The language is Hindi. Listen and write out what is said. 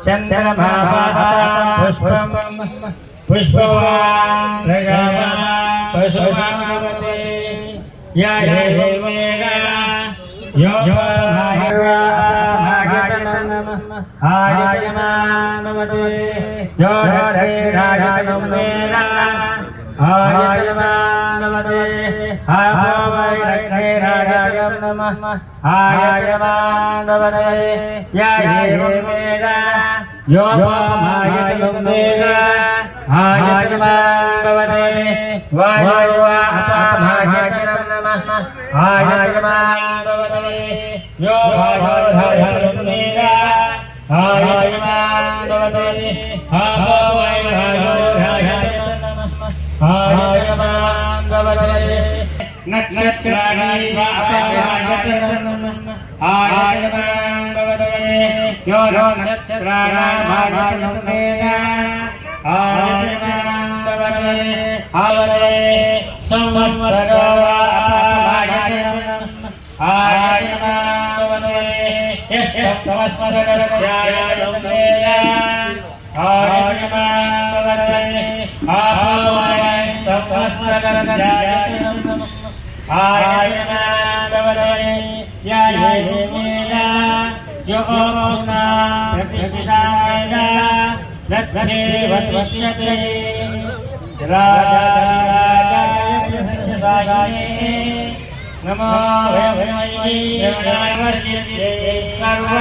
चंद्रमा पुष्पम पुष्पवान पुष्पवानवते या देवेगा आयतनमते यो राजतनं वेदा आयतनमते आभवैरैराजं नमः आयतनमते या देवेगा यो आयतनं वेदा आयतनमते वायुवासाभाजनं नमः आयतनमते यो आयतनं वेदा आयतनमते आभवैरैराजं आयतनमते नक्षत्राणि वासाभाजनं आयतनमते यो नक्षत्राणां वेदा आयतनमते आवरे संवत्सरो वासाभाजनं आयतनमते यस्य संवत्सरस्यायं वेदा आयतनमते आवरे संवत्सरस्यायं आयतनमते या वेदा यो ओम्ना प्रतिष्ठिता लक्ष्मीवत्वश्यते राजाय नमो भगवते शिवाय वर्जिते सर्व